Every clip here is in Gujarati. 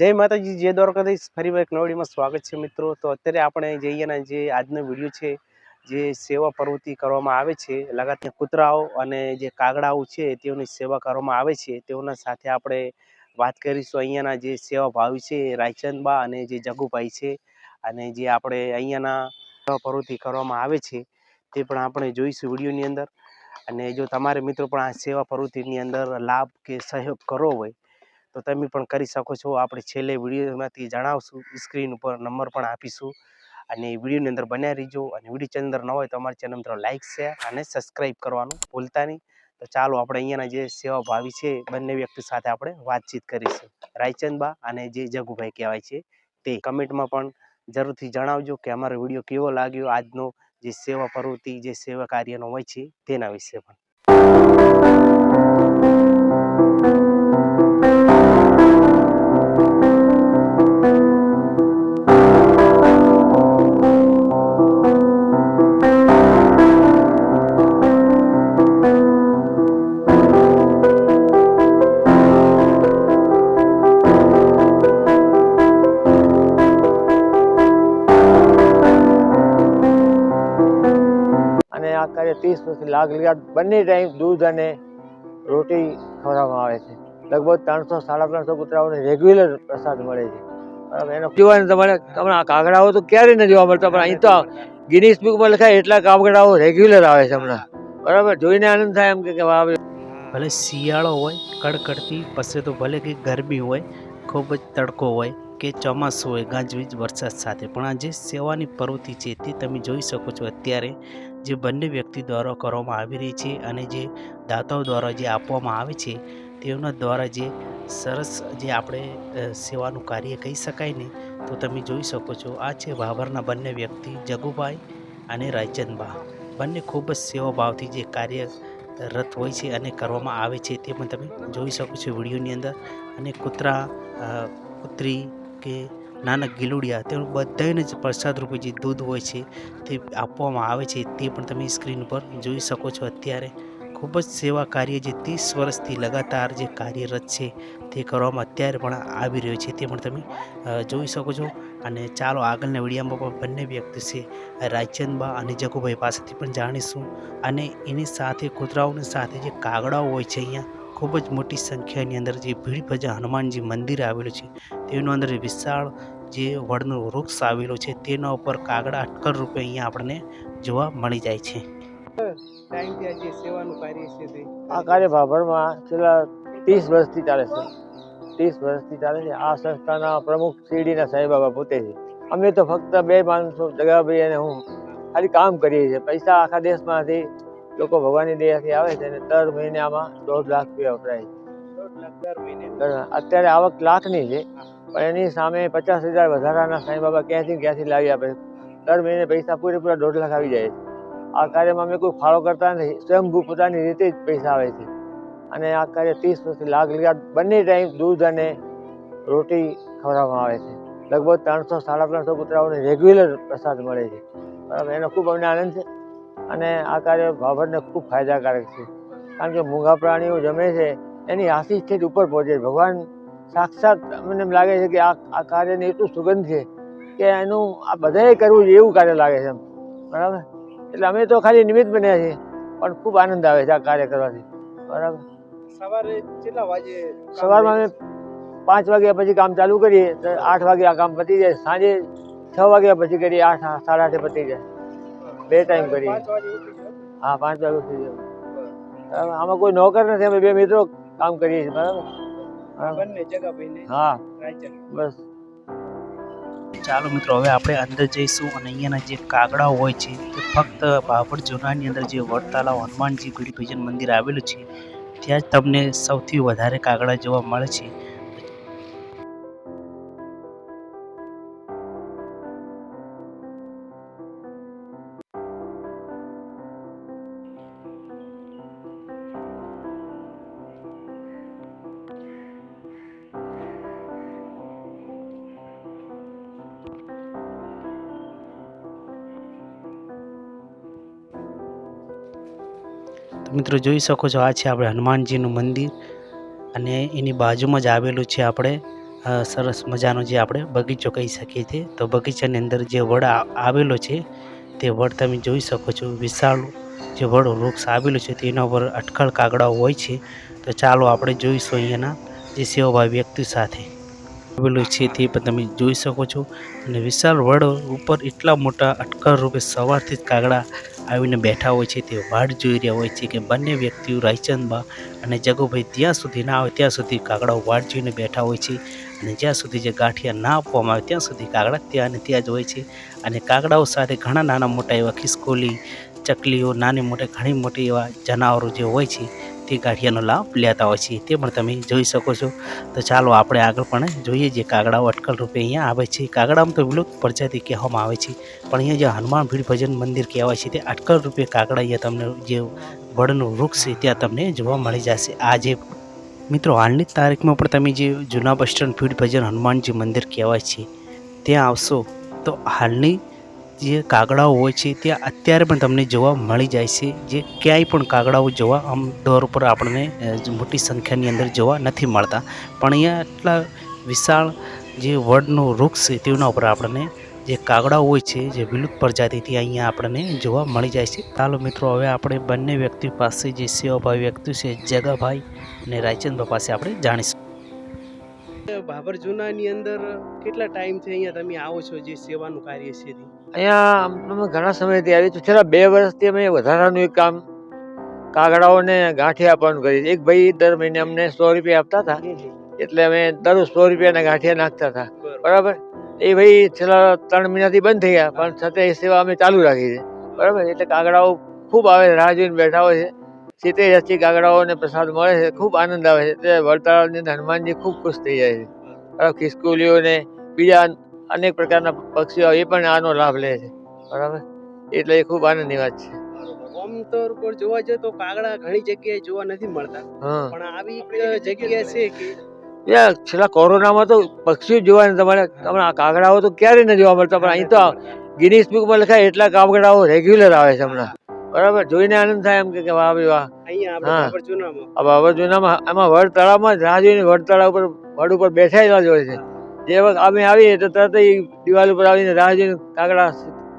જય માતાજી, જય દ્વારકાધીશ. ફરી એક નવા વિડીયોમાં સ્વાગત છે મિત્રો. તો અત્યારે આપણે જે અહીંયાના જે આજનો વિડીયો છે, જે સેવા પ્રવૃત્તિ કરવામાં આવે છે, લગાતાર કૂતરાઓ અને જે કાગડાઓ છે તેઓની સેવા કરવામાં આવે છે, તેઓના સાથે આપણે વાત કરીશું. અહીંયાના જે સેવા ભાવી છે રાયચંદબા અને જે જગુભાઈ છે, અને જે આપણે અહીંયાના સેવા પ્રવૃત્તિ કરવામાં આવે છે તે પણ આપણે જોઈશું વિડીયોની અંદર. અને જો તમારે મિત્રો પણ આ સેવા પ્રવૃત્તિની અંદર લાભ કે સહયોગ કરવો હોય તો તમે પણ કરી શકો છો. આપણે છેલ્લે વિડીયોમાંથી જણાવશું, સ્ક્રીન ઉપર નંબર પણ આપીશું, અને વિડીયોની અંદર બન્યા રહીજો. અને વિડીયો અંદર ન હોય તો અમારી ચેનલ મિત્રો લાઇક, શેર અને સબસ્ક્રાઈબ કરવાનું ભૂલતા નહીં. તો ચાલો આપણે અહીંયાના જે સેવા ભાવી છે બંને વ્યક્તિ સાથે આપણે વાતચીત કરીશું, રાયચંદબા અને જે જગુભાઈ કહેવાય છે તે. કમેન્ટમાં પણ જરૂરથી જણાવજો કે અમારો વિડીયો કેવો લાગ્યો, આજનો જે સેવા પ્રવૃત્તિ જે સેવા કાર્યનો હોય છે તેના વિશે પણ. અને આ કાર્ય 30 વર્ષથી લાગ લગાડ બંને ટાઈમ દૂધ અને રોટી ખવડાવવામાં આવે છે. લગભગ 300-350 કૂતરાઓને રેગ્યુલર પ્રસાદ મળે છે. બરાબર, એનો જોવાનું તમારે કાગડાઓ તો ક્યારેય ન જોવા મળતા, પણ અહીં તો ગિનીસ બુકમાં લખાય એટલા કાગડાઓ રેગ્યુલર આવે છે હમણાં. બરાબર, જોઈને આનંદ થાય એમ કે વાહ. ભલે શિયાળો હોય કડકડતી, પછી તો ભલે કે ગરમી હોય, ખૂબ જ તડકો હોય કે ચોમાસું હોય ગાજવીજ વરસાદ સાથે, પણ આ જે સેવાની પ્રવૃત્તિ છે તે તમે જોઈ શકો છો. અત્યારે જે બંને વ્યક્તિ દ્વારા કરવામાં આવી રહી છે, અને જે દાતાઓ દ્વારા જે આપવામાં આવે છે તેઓના દ્વારા જે સરસ જે આપણે સેવાનું કાર્ય કહી શકાય ને, તો તમે જોઈ શકો છો. આ છે ભાભરના બંને વ્યક્તિ જગુભાઈ અને રાયચંદબા. બંને ખૂબ જ સેવાભાવથી જે કાર્ય રથ હોય છે અને કરવામાં આવે છે તે પણ તમે જોઈ શકો છો વિડીયોની અંદર. અને કૂતરા, કૂતરી કે નાના ગીલુડિયા, તે બધાને જ પ્રસાદ રૂપે જે દૂધ હોય છે તે આપવામાં આવે છે તે પણ તમે સ્ક્રીન ઉપર જોઈ શકો છો. અત્યારે ખૂબ જ સેવા કાર્ય જે 30 વર્ષથી લગાતાર જે કાર્યરત છે તે કરવામાં અત્યારે પણ આવી રહ્યો છે તે પણ તમે જોઈ શકો છો. અને ચાલો આગળના વિડીયોમાં પણ બંને વ્યક્તિ છે રાયચંદબા અને જગુભાઈ પાસેથી પણ જાણીશું. અને એની સાથે કૂતરાઓની સાથે જે કાગડાઓ હોય છે, અહીંયા ખૂબ જ મોટી સંખ્યાની અંદર જે ભીડ ભજા હનુમાનજી મંદિર આવેલું છે તેનું અંદર વિશાળ જે વડનું વૃક્ષ આવેલું છે તેના ઉપર કાગડા અટકળ રૂપે અહીંયા આપણને જોવા મળી જાય છે. ટાઈમથી આ જે સેવાનું કાર્ય છે તે આ કાર્ય ભાભરમાં છેલ્લા 30 વર્ષથી ચાલે છે. 30 વર્ષથી ચાલે છે. આ સંસ્થાના પ્રમુખ શિરડીના સાંઈબાબા પોતે છે. અમે તો ફક્ત 2 માણસો, જગાભાઈ અને હું, ખાલી કામ કરીએ છીએ. પૈસા આખા દેશમાંથી લોકો ભગવાનની દયાથી આવે છે, અને દર મહિને આમાં 1.5 લાખ રૂપિયા વપરાય છે. અત્યારે આવક લાખની છે, પણ એની સામે 50,000 વધારાના સાંઈબાબા ક્યાંથી લાવી આપે. દર મહિને પૈસા પૂરેપૂરા 1.5 લાખ આવી જાય છે. આ કાર્યમાં અમે કોઈ ફાળો કરતા નથી, સ્વયંભૂ પોતાની રીતે જ પૈસા આવે છે. અને આ કાર્ય 30 વર્ષથી લાગ લગાડ બંને ટાઈમ દૂધ અને રોટી ખવડાવવામાં આવે છે. લગભગ 300-350 કૂતરાઓને રેગ્યુલર પ્રસાદ મળે છે. બરાબર, એનો ખૂબ અમને આનંદ છે. અને આ કાર્ય ભાભરને ખૂબ ફાયદાકારક છે, કારણ કે મૂંગા પ્રાણીઓ જમે છે એની આશીષ થી ઉપર પહોંચે. ભગવાન સાક્ષાત અમને એમ લાગે છે કે આ કાર્યને એટલું સુગંધ છે કે એનું આ બધાએ કરવું જોઈએ એવું કાર્ય લાગે છે એમ. બરાબર, એટલે અમે તો ખાલી નિમિત્ત બન્યા છીએ, પણ ખૂબ આનંદ આવે છે આ કાર્ય કરવાથી. બરાબર, સવારે કેટલા વાગે? સવારમાં અમે 5 વાગ્યા પછી કામ ચાલુ કરીએ તો 8 વાગે આ કામ પતી જાય. સાંજે 6 વાગ્યા પછી કરીએ, 8 સાડા 8 પતી જાય. 2 ટાઈમ કરીએ. હા, 5 વાગે સુધી. બરાબર, આમાં કોઈ નોકર નથી, અમે 2 મિત્રો કામ કરીએ છીએ. બરાબર, હા, બસ. ચાલો મિત્રો, હવે આપણે અંદર જઈશું. અને અહીંયાના જે કાગડાઓ હોય છે તે ફક્ત ભાભર જૂનાની અંદર જે વડતાલાવ હનુમાનજી ભીડ ભજન મંદિર આવેલું છે ત્યાં જ તમને સૌથી વધારે કાગડા જોવા મળે છે. મિત્રો જોઈ શકો છો, આ છે આપણે હનુમાનજીનું મંદિર, અને એની બાજુમાં જ આવેલું છે આપણે સરસ મજાનો જે આપણે બગીચો કહી શકીએ છીએ. તો બગીચાની અંદર જે વડ આવેલો છે તે વડ તમે જોઈ શકો છો. વિશાળ જે વડ વૃક્ષ આવેલું છે તેના ઉપર અટકળ કાગડાઓ હોય છે. તો ચાલો આપણે જોઈશું અહીંયાના જે સેવાભાવી વ્યક્તિ સાથે આવેલું છે તે પણ તમે જોઈ શકો છો. અને વિશાળ વડ ઉપર એટલા મોટા અટકળ રૂપે સવારથી જ કાગડા આવીને બેઠા હોય છે. તે વાટ જોઈ રહ્યા હોય છે કે બંને વ્યક્તિઓ રાયચંદબા અને જગુભાઈ ત્યાં સુધી ના આવે ત્યાં સુધી કાગડાઓ વાટ જોઈને બેઠા હોય છે. અને જ્યાં સુધી જે ગાંઠિયા ના આપવામાં આવે ત્યાં સુધી કાગડા ત્યાં અને ત્યાં જ હોય છે. અને કાગડાઓ સાથે ઘણા નાના મોટા એવા ખિસકોલી, ચકલીઓ, નાની મોટી ઘણી મોટી એવા જનાવરો જે હોય છે તે ગાંઠિયાનો લાભ લેતા હોય છે. તે પણ તમે જોઈ શકો છો. તો ચાલો આપણે આગળ પણ જોઈએ જે કાગડાઓ અટકળ રૂપે અહીંયા આવે છે. કાગડામાં તો વિલુપ્ત પ્રજાતિ કહેવામાં આવે છે, પણ અહીંયા જે હનુમાન ભીડ ભજન મંદિર કહેવાય છે તે અટકળ રૂપે કાગડા અહીંયા તમને જે વડનું વૃક્ષ છે ત્યાં તમને જોવા મળી જશે. આ જે મિત્રો હાલની તારીખમાં પણ તમે જે જૂના બસ સ્ટેન્ડ ભીડ ભજન હનુમાનજી મંદિર કહેવાય છે ત્યાં આવશો તો હાલની જે કાગડાઓ હોય છે ત્યાં અત્યારે પણ તમને જોવા મળી જાય છે. જે ક્યાંય પણ કાગડાઓ જોવા આમ ડોર ઉપર આપણને મોટી સંખ્યાની અંદર જોવા નથી મળતા, પણ અહીંયા એટલા વિશાળ જે વડનું વૃક્ષ છે તેના ઉપર આપણને જે કાગડાઓ હોય છે જે વિલુપ્ત પ્રજાતિથી અહીંયા આપણને જોવા મળી જાય છે. ચાલો મિત્રો હવે આપણે બંને વ્યક્તિ પાસે જે સેવાભાવી વ્યક્તિ છે જગાભાઈ અને રાયચંદબા પાસે આપણે જાણીશું. બાબર જૂનાની અંદર કેટલા ટાઈમથી અહીંયા તમે આવો છો જે સેવાનું કાર્ય છે તે? અહીંયા અમે ઘણા સમયથી આવી છું. છેલ્લા 2 વર્ષથી અમે વધારાનું એક કામ કાગડાઓને ગાંઠિયા આપવાનું કરી. એક ભાઈ દર મહિને અમને 100 રૂપિયા આપતા હતા, એટલે અમે દરરોજ 100 રૂપિયાના ગાંઠિયા નાખતા હતા. બરાબર. એ ભાઈ છેલ્લા 3 મહિનાથી બંધ થઈ ગયા, પણ છતાં એ સેવા અમે ચાલુ રાખી છે. બરાબર. એટલે કાગડાઓ ખૂબ આવે, રાહ જોઈને બેઠા હોય છે. 70-80 કાગડાઓને પ્રસાદ મળે છે, ખૂબ આનંદ આવે છે. એટલે વડતાળની અંદર હનુમાનજી ખૂબ ખુશ થઈ જાય છે. બરાબર. ખિસકોલીઓને બીજા અનેક પ્રકારના પક્ષીઓ એ પણ આનો લાભ લે છે. બરાબર. એટલે એ ખૂબ આનંદની વાત છે. આમતોર પર જોવા જઈએ તો કાગડા ઘણી જગ્યાએ જોવા નથી મળતા, હા. પણ આવી એક જગ્યા છે કે યાર છેલ્લા કોરોનામાં તો પક્ષીઓ જોવા નથી મળે. હમણાં કાગડાઓ તો ક્યારેય ન જોવા મળતા, પણ અહીં તો ગિનીસ બુકમાં લખાય એટલા કાગડાઓ રેગ્યુલર આવે છે હમણાં. બરાબર. જોઈને આનંદ થાય એમ કે વાહ ભાઈ વાહ. અહીંયા હા. આપણે બાબર જૂનામાં આ બાબર જૂનામાં એમાં વડ તળાવમાં જ રાહ જોઈને વડ તળાવ ઉપર વડ ઉપર બેઠેલા જ હોય છે. જે વખત અમે આવીએ તો તરત જ દિવાલ ઉપર આવીને રાહ જોઈને કાગડા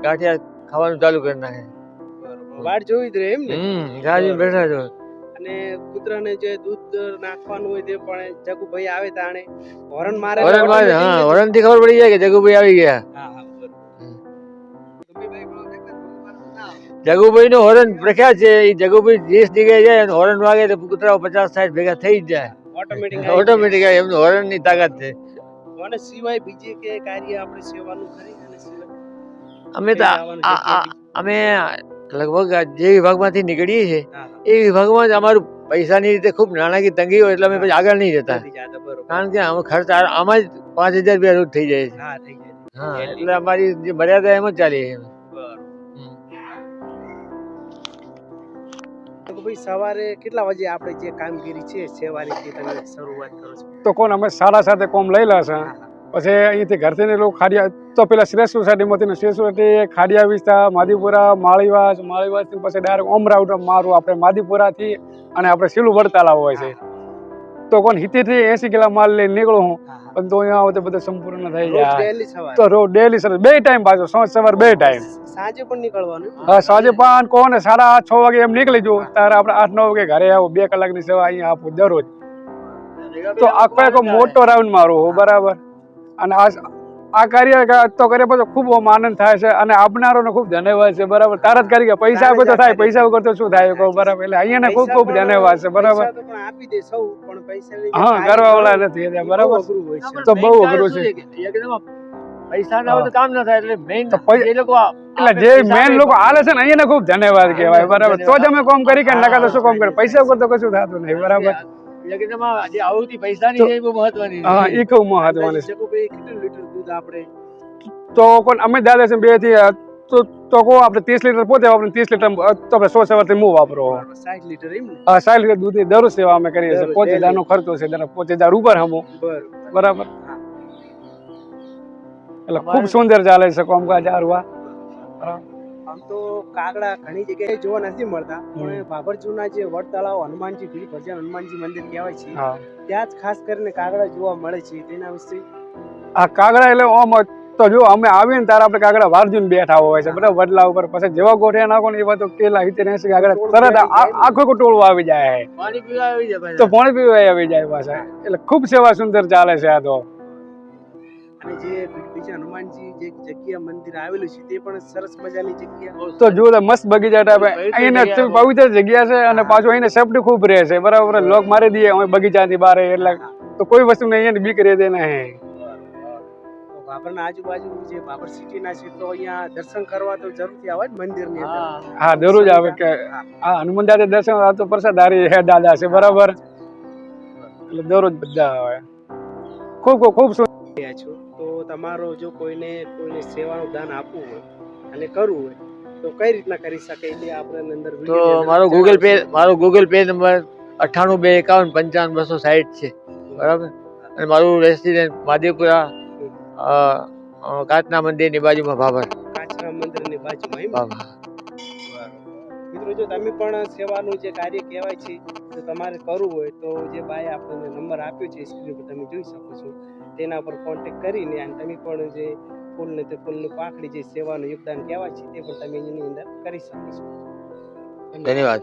ગાંઠિયા ખાવાનું ચાલુ કરી નાખે. વાટ જોઈ જ રહે એમ ને? રાહ જોઈને બેઠા જ હોય. અને કૂતરાને જે દૂધ નાખવાનું હોય તે પણ જગુભાઈ આવે તાણે હોરન મારે. વરણ મારે. હા, વરણથી ખબર પડી જાય કે જગુભાઈ આવી ગયા. હા હા જગુભાઈ નું હોરન પ્રખ્યાત છે. એ જગુભાઈ જે જગ્યાએ જાય અને હોરન વાગે તો કૂતરાઓ 50-60 ભેગા થઈ જ જાય. ઓટોમેટિક એમનું હોરન ની તાકાત છે. અને સિવાય બીજે કે કાર્ય આપણે સેવાનું કરી અને સિવાય અમે તો અમે લગભગ જે વિભાગમાંથી નીકળીએ છીએ એ વિભાગમાં જ અમારું પૈસાની રીતે ખૂબ નાણાકીય તંગી હોય એટલે અમે પછી આગળ નહીં જતા, કારણ કે અમે ખર્ચ આમાં જ 5000 રૂપિયા રોજ થઈ જાય છે. હા, એટલે અમારી જે મર્યાદા એમ જ ચાલી છે. ભાઈ સવારે કેટલા વાગે આપણે જે કામગીરી છે સેવાની જે તમે શરૂઆત કરો છો? તો કોણ અમે 7:30 કોમ લઈ લેશે. પછી અહીંથી ઘરથી લોકો ખાડિયા તો પેલા શ્રેષ્ઠ સોસાયટીમાંથી શ્રેષ્ઠ સોસાયટી ખાડિયા વિસ્તાર, માદીપુરા, માળીવાસથી પછી ડાયરેક્ટ ઓમ રાઉટ મારું આપણે માદીપુરાથી અને આપણે સીલું વડતાલા હોય છે. તો કોણ 70 થી 80 કિલો માલ લઈને નીકળું હું, પણ તો અહીંયા આવે તો બધું સંપૂર્ણ થઈ જાય. તો રોજ ડેલી સર 2 ટાઈમ પાછો, સાંજ સવાર 2 ટાઈમ. સાંજે પણ નીકળવાનું? હા, સાંજે પણ કોને 6:30 વાગે એમ નીકળી જવું, ત્યારે આપણે 8-9 વાગે ઘરે આવું. 2 કલાકની સેવા અહીંયા આપું દરરોજ. તો આખો એક મોટો રાઉન્ડ મારું. બરાબર. અને આ કાર્ય તો કરે પછી ખૂબ આનંદ થાય છે અને આપનારોને ખૂબ ધન્યવાદ છે. બરાબર. તારા જ કરી કે પૈસા વગર તો થાય, પૈસા વગર તો શું થાય કહો. બરાબર. એટલે અહીંયા ખૂબ ખૂબ ધન્યવાદ છે. બરાબર. હા, કરવા વાળા નથી. બરાબર. તો બહુ અઘરું છે. પૈસા ના હોય તો કામ ના થાય. એટલે મેઇન એ લોકો એટલે જે મેન લોકો હાલે છે ને અહીંયા ખૂબ ધન્યવાદ કહેવાય. બરાબર. તો જ અમે કામ કરી કે નકા તો શું કામ કરે. પૈસા વગર તો કશું થતું નહીં. બરાબર. જે આવતી પૈસાની છે એ બહુ મહત્વની. હા, એ ખૂબ મહત્વની છે. કેટલું લીટર દૂધ આપણે તો કોણ અમે દાદા છે 2 થી તો કો આપણે 30 લીટર પોતે વાપરીએ. 30 લીટર તો આપણે 100 સવારથી હું વાપરો. 60 લીટર એમ ને? હા, 60 લીટર દૂધ દરરોજ સેવા અમે કરીએ છીએ. 5000 નો ખર્ચો છે. 5000 ઉપર હમો. બરાબર. એટલે ખૂબ સુંદર ચાલે છે કામકાજ. આમ તો કાગડા ઘણી જગ્યાએ જોવા નથી મળતા, પણ ભાભરજુના જે વડ તળાવ હનુમાનજી ભીલ ભજન હનુમાનજી મંદિર કહેવાય છે, હા ત્યાં જ ખાસ કરીને કાગડા જોવા મળે છે. તેના વિશે આ કાગડા એટલે આમ તો જો અમે આવીએ ને ત્યારે આપણે કાગડા વારજુન બેઠા હોય છે બરાબર વડલા ઉપર, પછી જેવા ગોઠિયા નાખો ને એવા તો કેલા 70-80 કાગડા તરત આખું ટોળું આવી જાય પાણી પીવા આવી જાય તો પાણી પીવા આવી જાય પાછા. એટલે ખૂબ સેવા સુંદર ચાલે છે આ તો. અને જે બીજા હનુમાનજી જે જગ્યા મંદિર આવેલું છે તે પણ સરસ મજાની જગ્યા. તો જો મસ્ત બગીચા ટાઈપ અહીંયા પવિત્ર જગ્યા છે અને પાછું અહીંયા સેફટી ખૂબ રહે છે બરાબર. લોક મારી દઈએ અમે બગીચાથી બહાર એટલે તો કોઈ વસ્તુ નહીં અહીંયા બીક રહેતી નહીં. ભાભરના આજુબાજુ જે ભાભર સિટીના છે તો અહીંયા દર્શન કરવા તો જરૂરથી આવે જ મંદિરની અંદર. હા દરરોજ આવે કે હા હનુમાન દાદા દર્શન આ તો પ્રસાદારી હે દાદા છે બરાબર, એટલે દરરોજ બધા આવે. ખૂબ ખૂબ ખૂબ રહ્યા છો તો તમારો જો કોઈને સેવાનું દાન આપવું હોય અને કરવું હોય તો કઈ રીતના કરી શકે એટલે આપણે અંદર તો મારો ગૂગલ પે નંબર 9821515260 છે બરાબર. અને મારું રેસિડેન્ટ માધીપુરા કાચના મંદિરની બાજુમાં ભાભર. કાચના મંદિરની બાજુમાં. મિત્રો જો તમે પણ સેવાનું જે કાર્ય કહેવાય છે તો તમારે કરવું હોય તો જે ભાઈ આપણને નંબર આપ્યો છે સ્ક્રીન પર તમે જોઈ શકો છો, તેના પર કોન્ટેક્ટ કરીને અને તમે પણ જે ફૂલને તે ફૂલની પાંખડી જે સેવાનું યોગદાન કહેવાય છે તે પણ તમે એની અંદર કરી શકો છો. ધન્યવાદ.